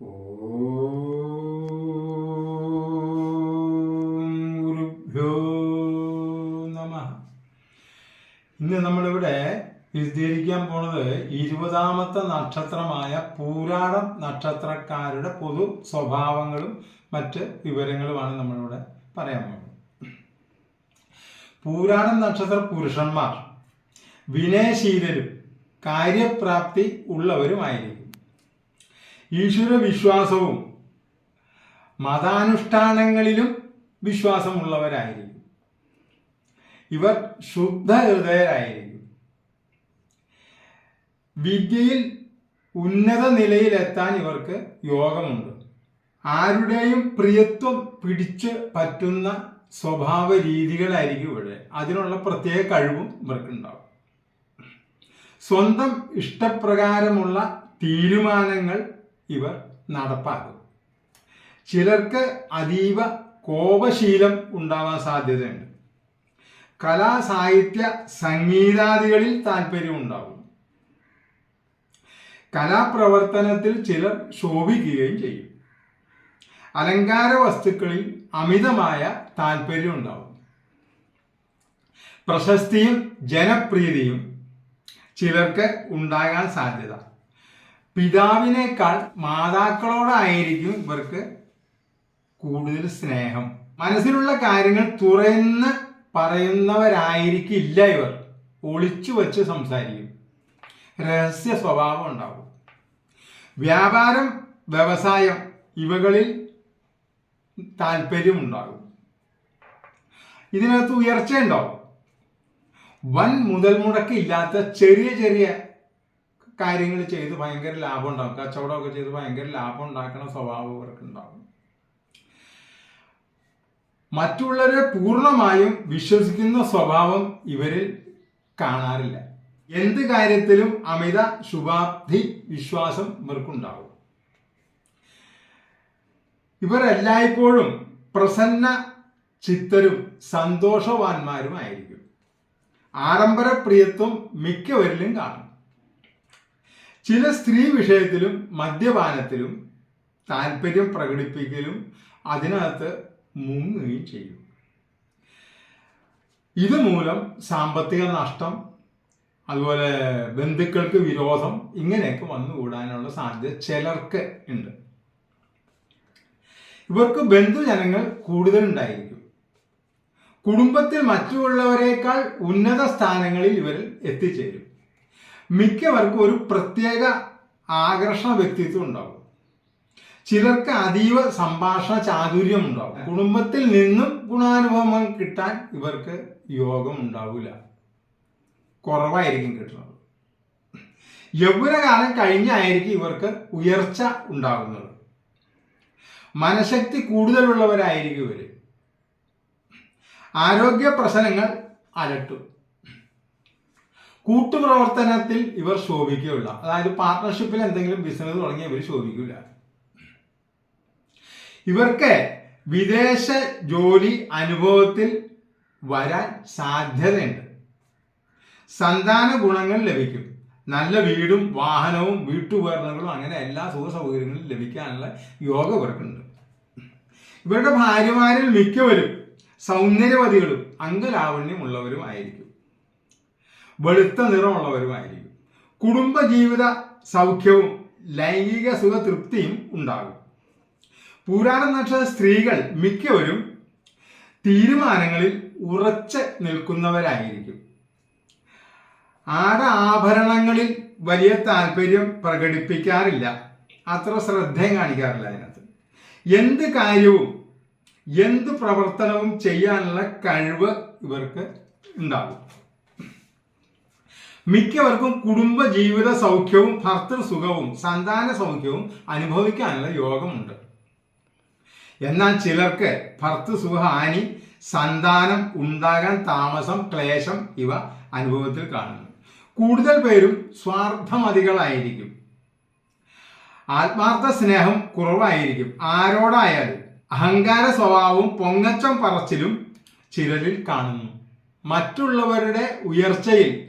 ഗുരുഭ്യോ നമഃ. ഇന്ന് നമ്മളിവിടെ വിശദീകരിക്കാൻ പോണത് 20ാമത്തെ നക്ഷത്രമായ പൂരാടം നക്ഷത്രക്കാരുടെ പൊതു സ്വഭാവങ്ങളും മറ്റ് വിവരങ്ങളുമാണ് നമ്മളിവിടെ പറയാൻ പോകുന്നത്. പൂരാടം നക്ഷത്ര പുരുഷന്മാർ വിനയശീലരും കാര്യപ്രാപ്തി ഉള്ളവരുമായിരിക്കും. ഈശ്വര വിശ്വാസവും മതാനുഷ്ഠാനങ്ങളിലും വിശ്വാസമുള്ളവരായിരിക്കും. ഇവർ ശുദ്ധ ഹൃദയരായിരിക്കും. വിദ്യയിൽ ഉന്നത നിലയിലെത്താൻ ഇവർക്ക് യോഗമുണ്ട്. ആരുടെയും പ്രിയത്വം പിടിച്ച് പറ്റുന്ന സ്വഭാവ രീതികളായിരിക്കും ഇവിടെ. അതിനുള്ള പ്രത്യേക കഴിവും ഇവർക്കുണ്ടാവും. സ്വന്തം ഇഷ്ടപ്രകാരമുള്ള തീരുമാനങ്ങൾ ഇവർ നടപ്പാക്കും. ചിലർക്ക് അതീവ കോപശീലം ഉണ്ടാവാൻ സാധ്യതയുണ്ട്. കലാ സാഹിത്യ സംഗീതാദികളിൽ താല്പര്യമുണ്ടാവും. കലാപ്രവർത്തനത്തിൽ ചിലർ ശോഭിക്കുകയും ചെയ്യും. അലങ്കാര വസ്തുക്കളിൽ അമിതമായ താല്പര്യം ഉണ്ടാവും. പ്രശസ്തിയും ജനപ്രീതിയും ചിലർക്ക് ഉണ്ടാകാൻ സാധ്യത. പിതാവിനേക്കാൾ മാതാക്കളോടായിരിക്കും ഇവർക്ക് കൂടുതൽ സ്നേഹം. മനസ്സിലുള്ള കാര്യങ്ങൾ തുറന്ന് പറയുന്നവരായിരിക്കില്ല ഇവർ. ഒളിച്ചു വച്ച് സംസാരിക്കും. രഹസ്യ സ്വഭാവം ഉണ്ടാവും. വ്യാപാരം, വ്യവസായം ഇവകളിൽ താല്പര്യമുണ്ടാകും. ഇതിനകത്ത് ഉയർച്ചയുണ്ടാവും. വൻ മുതൽ മുടക്കില്ലാത്ത ചെറിയ ചെറിയ കാര്യങ്ങൾ ചെയ്ത് ഭയങ്കര ലാഭം ഉണ്ടാകും. കച്ചവടമൊക്കെ ചെയ്ത് ഭയങ്കര ലാഭം ഉണ്ടാക്കുന്ന സ്വഭാവം ഇവർക്ക് ഉണ്ടാകും. മറ്റുള്ളവരെ പൂർണ്ണമായും വിശ്വസിക്കുന്ന സ്വഭാവം ഇവരിൽ കാണാറില്ല. എന്ത് കാര്യത്തിലും അമിത ശുഭാപ്തി വിശ്വാസം ഇവർക്കുണ്ടാവും. ഇവർ എല്ലായ്പ്പോഴും പ്രസന്ന ചിത്തരും സന്തോഷവാന്മാരുമായിരിക്കും. ആഡംബര പ്രിയത്വം മിക്കവരിലും കാണും. ചില സ്ത്രീ വിഷയത്തിലും മദ്യപാനത്തിലും താല്പര്യം പ്രകടിപ്പിക്കലും അതിനകത്ത് മുങ്ങുകയും ചെയ്യും. ഇതുമൂലം സാമ്പത്തിക നഷ്ടം, അതുപോലെ ബന്ധുക്കൾക്ക് വിരോധം ഇങ്ങനെയൊക്കെ വന്നുകൂടാനുള്ള സാധ്യത ചിലർക്ക് ഉണ്ട്. ഇവർക്ക് ബന്ധുജനങ്ങൾ കൂടുതലുണ്ടായിരിക്കും. കുടുംബത്തിൽ മറ്റുള്ളവരെക്കാൾ ഉന്നത സ്ഥാനങ്ങളിൽ ഇവർ എത്തിച്ചേരും. മിക്കവർക്കും ഒരു പ്രത്യേക ആകർഷണ വ്യക്തിത്വം ഉണ്ടാവും. ചിലർക്ക് അതീവ സംഭാഷണ ചാതുര്യം ഉണ്ടാവും. കുടുംബത്തിൽ നിന്നും ഗുണാനുഭവം കിട്ടാൻ ഇവർക്ക് യോഗം ഉണ്ടാവില്ല. കുറവായിരിക്കും കിട്ടുന്നത്. യൗവനകാലം കഴിഞ്ഞായിരിക്കും ഇവർക്ക് ഉയർച്ച ഉണ്ടാകുന്നത്. മനഃശക്തി കൂടുതലുള്ളവരായിരിക്കും ഇവർ. ആരോഗ്യ പ്രശ്നങ്ങൾ അലട്ടും. കൂട്ടുപ്രവർത്തനത്തിൽ ഇവർ ശോഭിക്കുകയില്ല. അതായത് പാർട്ട്ണർഷിപ്പിൽ എന്തെങ്കിലും ബിസിനസ് തുടങ്ങി ഇവർ ശോഭിക്കില്ല. ഇവർക്ക് വിദേശ ജോലി അനുഭവത്തിൽ വരാൻ സാധ്യതയുണ്ട്. സന്താന ഗുണങ്ങൾ ലഭിക്കും. നല്ല വീടും വാഹനവും വീട്ടുപകരണങ്ങളും അങ്ങനെ എല്ലാ സുഖ സൗകര്യങ്ങളും ലഭിക്കാനുള്ള യോഗ ഇവർക്കുണ്ട്. ഇവരുടെ ഭാര്യമാരിൽ മിക്കവരും സൗന്ദര്യവതികളും അംഗലാവണ്യമുള്ളവരുമായിരിക്കും. വെളുത്ത നിറമുള്ളവരുമായിരിക്കും. കുടുംബജീവിത സൗഖ്യവും ലൈംഗിക സുഖ തൃപ്തിയും ഉണ്ടാകും. പൂരാടം നക്ഷത്ര സ്ത്രീകൾ മിക്കവരും തീരുമാനങ്ങളിൽ ഉറച്ച് നിൽക്കുന്നവരായിരിക്കും. ആഭരണങ്ങളിൽ വലിയ താല്പര്യം പ്രകടിപ്പിക്കാറില്ല. അത്ര ശ്രദ്ധയും കാണിക്കാറില്ല. അതിനകത്ത് എന്ത് കാര്യവും എന്ത് പ്രവർത്തനവും ചെയ്യാനുള്ള കഴിവ് ഇവർക്ക് ഉണ്ടാകും. മിക്കവർക്കും കുടുംബ ജീവിത സൗഖ്യവും ഭർത്തൃസുഖവും സന്താന സൗഖ്യവും അനുഭവിക്കാനുള്ള യോഗമുണ്ട്. എന്നാൽ ചിലർക്ക് ഭർത്തൃസുഖഹാനി, സന്താനം ഉണ്ടാകാൻ താമസം, ക്ലേശം ഇവ അനുഭവത്തിൽ കാണുന്നു. കൂടുതൽ പേരും സ്വാർത്ഥമതികളായിരിക്കും. ആത്മാർത്ഥ സ്നേഹം കുറവായിരിക്കും. ആരോടായാലും അഹങ്കാര സ്വഭാവവും പൊങ്ങച്ചം പറച്ചിലും ചിലരിൽ കാണുന്നു. മറ്റുള്ളവരുടെ ഉയർച്ചയിൽ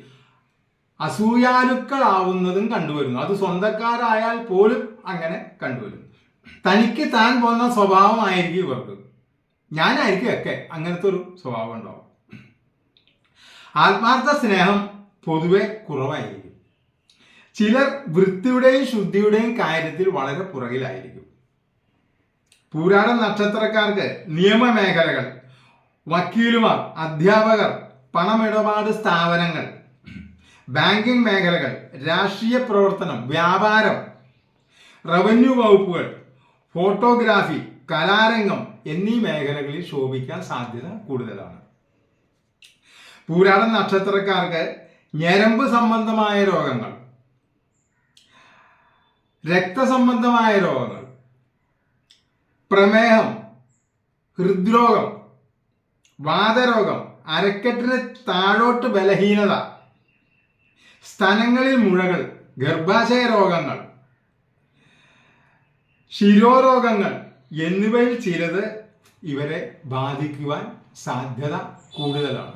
അസൂയാലുക്കളാവുന്നതും കണ്ടുവരുന്നു. അത് സ്വന്തക്കാരായാൽ പോലും അങ്ങനെ കണ്ടുവരുന്നു. തനിക്ക് താൻ പോകുന്ന സ്വഭാവമായിരിക്കും ഇവർക്ക്. ഞാനായിരിക്കും ഒക്കെ അങ്ങനത്തെ ഒരു സ്വഭാവം ഉണ്ടാവും. ആത്മാർത്ഥ സ്നേഹം പൊതുവെ കുറവായിരിക്കും. ചിലർ വൃത്തിയുടെയും ശുദ്ധിയുടെയും കാര്യത്തിൽ വളരെ പുറകിലായിരിക്കും. പൂരാട നക്ഷത്രക്കാർക്ക് നിയമമേഖലകൾ, വക്കീലുമാർ, അധ്യാപകർ, പണമിടപാട് സ്ഥാപനങ്ങൾ, ബാങ്കിംഗ് മേഖലകൾ, രാഷ്ട്രീയ പ്രവർത്തനം, വ്യാപാരം, റവന്യൂ വകുപ്പുകൾ, ഫോട്ടോഗ്രാഫി, കലാരംഗം എന്നീ മേഖലകളിൽ ശോഭിക്കാൻ സാധ്യത കൂടുതലാണ്. പൂരാട നക്ഷത്രക്കാർക്ക് ഞരമ്പ് സംബന്ധമായ രോഗങ്ങൾ, രക്തസംബന്ധമായ രോഗങ്ങൾ, പ്രമേഹം, ഹൃദ്രോഗം, വാതരോഗം, അരക്കെട്ടിന് താഴോട്ട് ബലഹീനത, സ്തനങ്ങളിൽ മുഴകൾ, ഗർഭാശയ രോഗങ്ങൾ, ശിരോരോഗങ്ങൾ എന്നിവയിൽ ചിലത് ഇവരെ ബാധിക്കുവാൻ സാധ്യത കൂടുതലാണ്.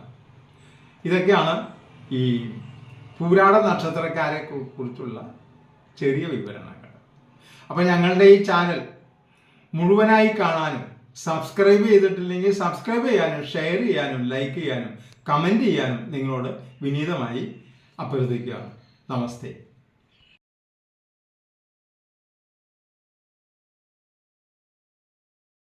ഇതൊക്കെയാണ് ഈ പൂരാട നക്ഷത്രക്കാരെ കുറിച്ചുള്ള ചെറിയ വിവരണങ്ങൾ. അപ്പം ഞങ്ങളുടെ ഈ ചാനൽ മുഴുവനായി കാണാനും സബ്സ്ക്രൈബ് ചെയ്തിട്ടില്ലെങ്കിൽ സബ്സ്ക്രൈബ് ചെയ്യാനും ഷെയർ ചെയ്യാനും ലൈക്ക് ചെയ്യാനും കമൻറ്റ് ചെയ്യാനും നിങ്ങളോട് വിനീതമായി അഭ്യർത്ഥിക്കുകയാണ്. നമസ്തേ.